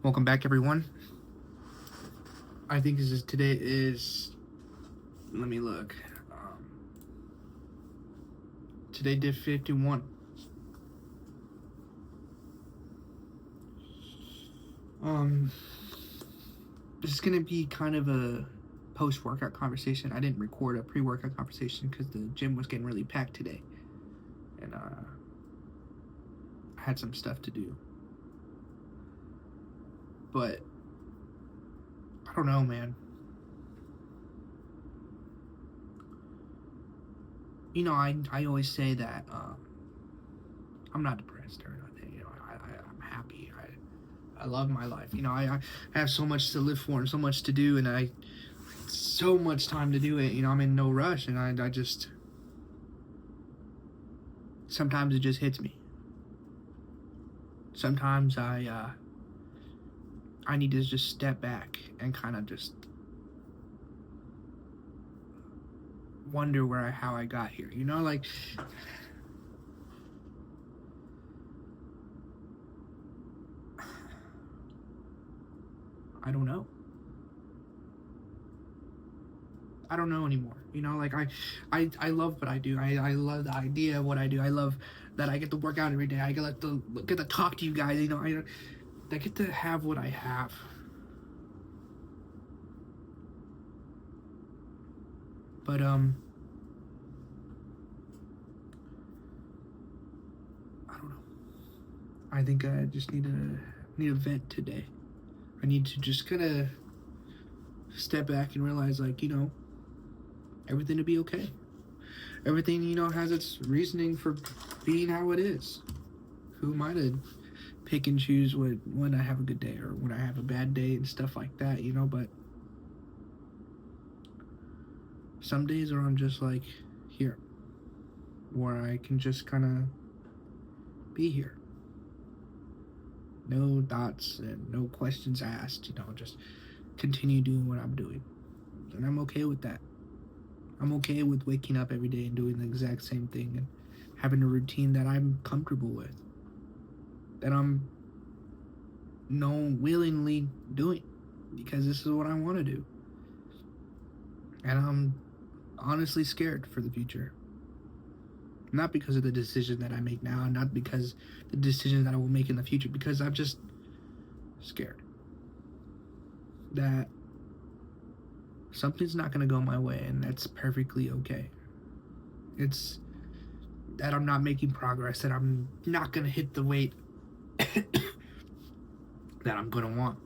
Welcome back, everyone. I think today is. Let me look. Today did 51. This is gonna be kind of a post-workout conversation. I didn't record a pre-workout conversation because the gym was getting really packed today, and I had some stuff to do. But I don't know, man. I always say that I'm not depressed or nothing. I'm happy. I love my life. I have so much to live for and so much to do, and so much time to do it. I'm in no rush, and I just sometimes it just hits me. Sometimes I need to just step back and kind of just wonder how I got here. Like I don't know. I don't know anymore. Like I love what I do. I love the idea of what I do. I love that I get to work out every day. I get to talk to you guys. I get to have what I have. But I don't know. I think I just need a vent today. I need to just kind of step back and realize, everything to be okay. Everything, has its reasoning for being how it is. Who am I to pick and choose when I have a good day or when I have a bad day and stuff like that, but some days are I'm just like here, where I can just kind of be here. No thoughts and no questions asked, just continue doing what I'm doing. And I'm okay with that. I'm okay with waking up every day and doing the exact same thing and having a routine that I'm comfortable with, that I'm willingly doing because this is what I want to do. And I'm honestly scared for the future. Not because of the decision that I make now, not because the decisions that I will make in the future, because I'm just scared that something's not going to go my way, and that's perfectly okay. It's that I'm not making progress, that I'm not going to hit the weight that I'm going to want,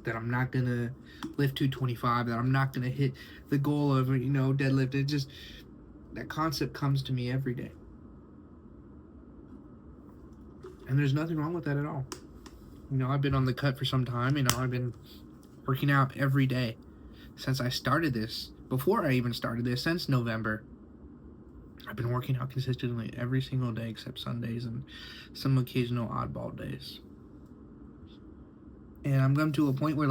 that I'm not going to lift 225, that I'm not going to hit the goal of, deadlift. It just, that concept comes to me every day. And there's nothing wrong with that at all. I've been on the cut for some time. I've been working out every day since I started this. Before I even started this, since November, I've been working out consistently every single day except Sundays and some occasional oddball days. And I'm come to a point where,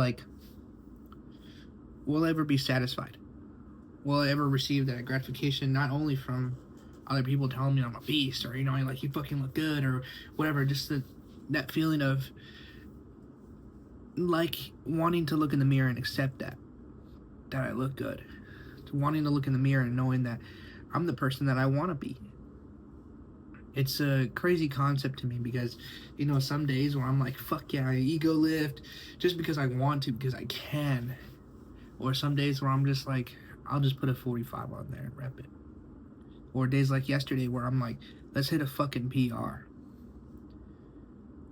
will I ever be satisfied? Will I ever receive that gratification, not only from other people telling me I'm a beast or, you fucking look good or whatever, just that feeling of, wanting to look in the mirror and accept that I look good. Wanting to look in the mirror and knowing that I'm the person that I want to be. It's a crazy concept to me because, some days where I'm like, fuck yeah, I ego lift just because I want to, because I can. Or some days where I'm just like, I'll just put a 45 on there and rep it. Or days like yesterday where I'm like, let's hit a fucking PR.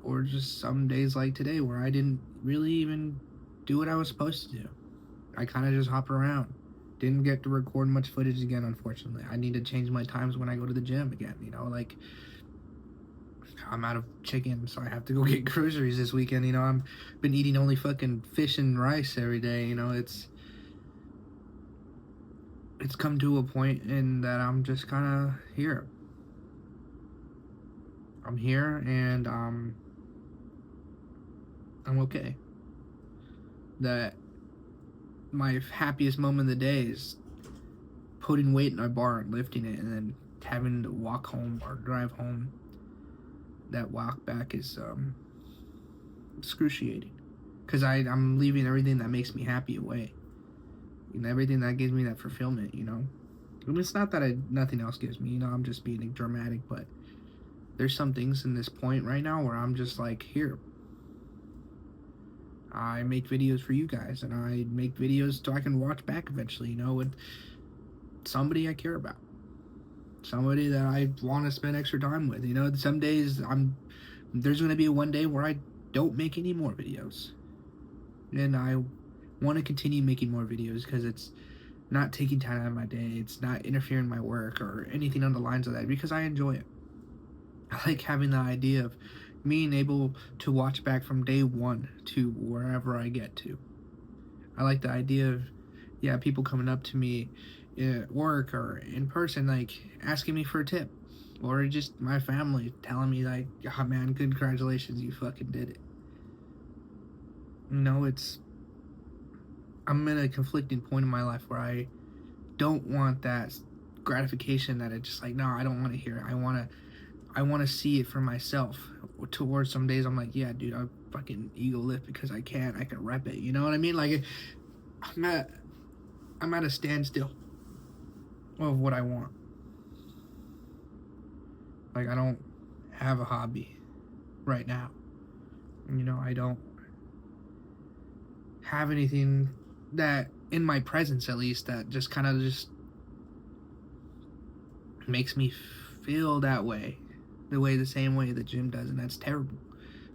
Or just some days like today where I didn't really even do what I was supposed to do. I kind of just hop around. Didn't get to record much footage again, unfortunately. I need to change my times when I go to the gym again, I'm out of chicken, so I have to go get groceries this weekend. I've been eating only fucking fish and rice every day. It's come to a point in that I'm just kind of here. I'm here, and I'm okay. That my happiest moment of the day is putting weight in my bar and lifting it, and then having to walk home or drive home. That walk back is excruciating. Because I'm leaving everything that makes me happy away. And everything that gives me that fulfillment, you know? I mean, it's not that nothing else gives me, you know, I'm just being dramatic, but there's some things in this point right now where I'm just like, here. I make videos for you guys, and I make videos so I can watch back eventually, you know, with somebody I care about. Somebody that I want to spend extra time with, you know? Some days there's going to be one day where I don't make any more videos. And I want to continue making more videos because it's not taking time out of my day. It's not interfering in my work or anything on the lines of that, because I enjoy it. I like having the idea of being able to watch back from day one to wherever I get to. I like the idea of, people coming up to me at work or in person, like asking me for a tip, or just my family telling me like, oh man, congratulations, you fucking did it. You know, I'm in a conflicting point in my life where I don't want that gratification that it's just like, no, I don't want to hear it. I want to see it for myself. Towards some days I'm like, yeah, dude, I fucking ego lift because I can rep it. You know what I mean? Like, I'm at a standstill of what I want. Like, I don't have a hobby right now. You know, I don't have anything that, in my presence at least, that just kind of just makes me feel that way. The same way the gym does, and that's terrible.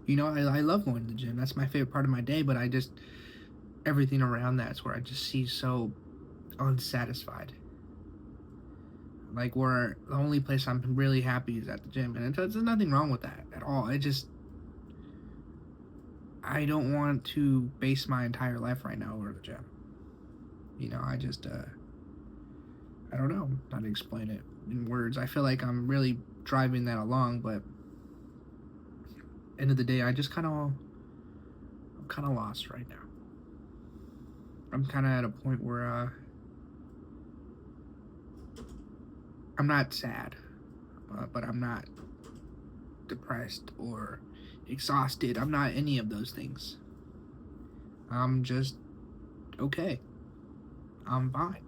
You know, I love going to the gym. That's my favorite part of my day, but everything around that's where I just see so unsatisfied. Like, where the only place I'm really happy is at the gym, and there's nothing wrong with that at all. I don't want to base my entire life right now over the gym. You know, I don't know how to explain it in words. I feel like I'm really driving that along, but end of the day, I'm kind of lost right now. I'm kind of at a point where I'm not sad, but I'm not depressed or exhausted. I'm not any of those things. I'm just okay. I'm fine.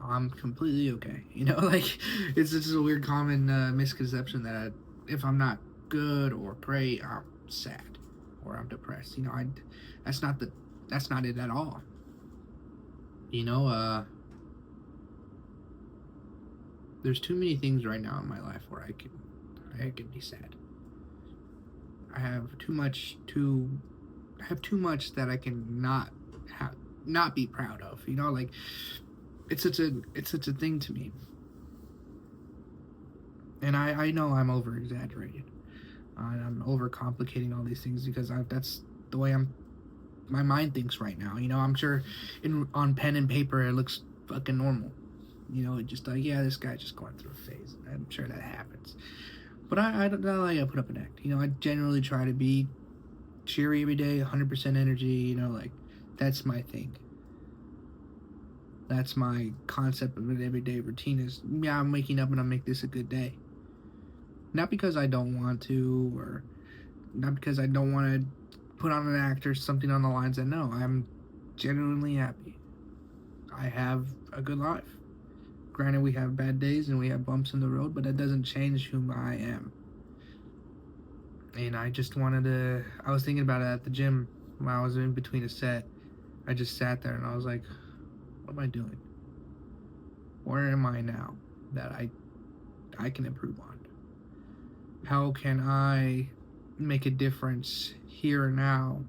I'm completely okay. You know, like, it's just a weird common misconception that if I'm not good or great, I'm sad or I'm depressed. You know, that's not it at all. You know, there's too many things right now in my life where I can be sad. I have too much that I can not be proud of. You know, like, it's such a thing to me. And I know I'm over exaggerating. I'm over complicating all these things because that's the way my mind thinks right now. You know, I'm sure on pen and paper it looks fucking normal. You know, it just like, yeah, this guy's just going through a phase. I'm sure that happens. But I don't like I put up an act. You know, I generally try to be cheery every day, 100% energy. You know, like, that's my thing. That's my concept of an everyday routine is, yeah, I'm waking up and I'll make this a good day. Not because I don't want to, or not because I don't want to put on an act or something on the lines that, no, I'm genuinely happy. I have a good life. Granted, we have bad days and we have bumps in the road, but that doesn't change who I am. And I was thinking about it at the gym while I was in between a set. I just sat there and I was like, what am I doing? Where am I now that I can improve on? How can I make a difference here and now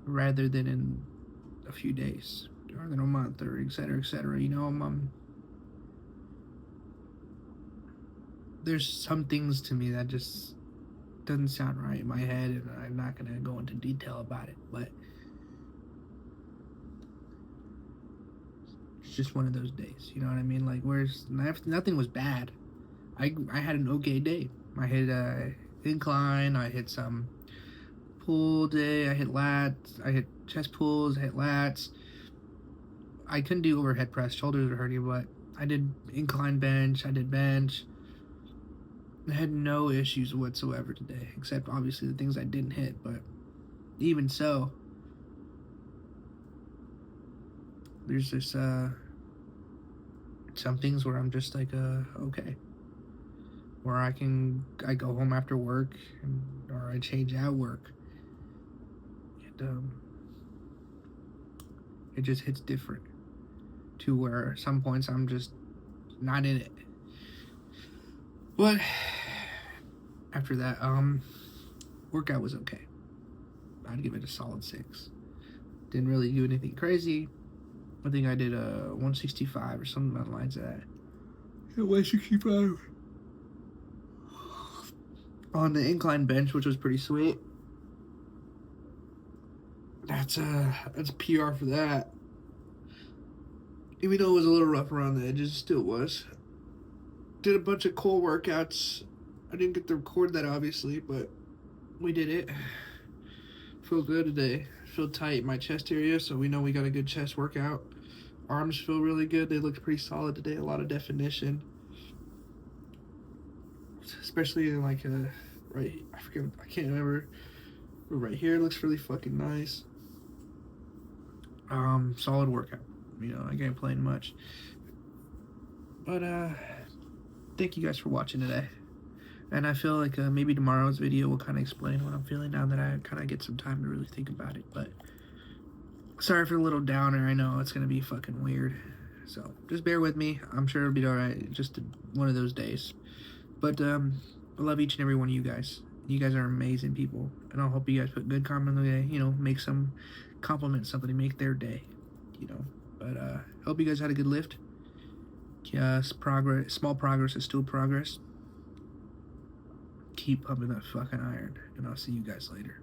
rather than in a few days or than a month or et cetera, you know? There's some things to me that just doesn't sound right in my head, and I'm not going to go into detail about it, but it's just one of those days, you know what I mean? Like, nothing was bad. I had an okay day. I hit incline, I hit some pull day, I hit lats, I hit chest pulls, I hit lats. I couldn't do overhead press, shoulders were hurting, but I did incline bench, I did bench. I had no issues whatsoever today, except obviously the things I didn't hit, but even so, there's this some things where I'm just like okay, where I go home after work, or I change out work, and it just hits different, to where some points I'm just not in it. But after that, workout was okay. I'd give it a solid 6. Didn't really do anything crazy. I think I did a 165 or something along the lines of that. Yeah, 165 on the incline bench, which was pretty sweet. That's PR for that. Even though it was a little rough around the edges, it still was. Did a bunch of core workouts. I didn't get to record that, obviously, but we did it. Feel good today. Feel tight in my chest area, so we know we got a good chest workout. Arms feel really good. They looked pretty solid today. A lot of definition, especially in like right. I can't remember. But right here looks really fucking nice. Solid workout. You know, I can't complain much. But thank you guys for watching today. And I feel like maybe tomorrow's video will kind of explain what I'm feeling now that I kind of get some time to really think about it. But sorry for the little downer. I know it's going to be fucking weird. So just bear with me. I'm sure it'll be alright. Just one of those days. But I love each and every one of you guys. You guys are amazing people. And I hope you guys put good comment on the day. You know, make some compliment somebody, make their day. You know. But hope you guys had a good lift. Yes, small progress is still progress. Keep pumping that fucking iron, and I'll see you guys later.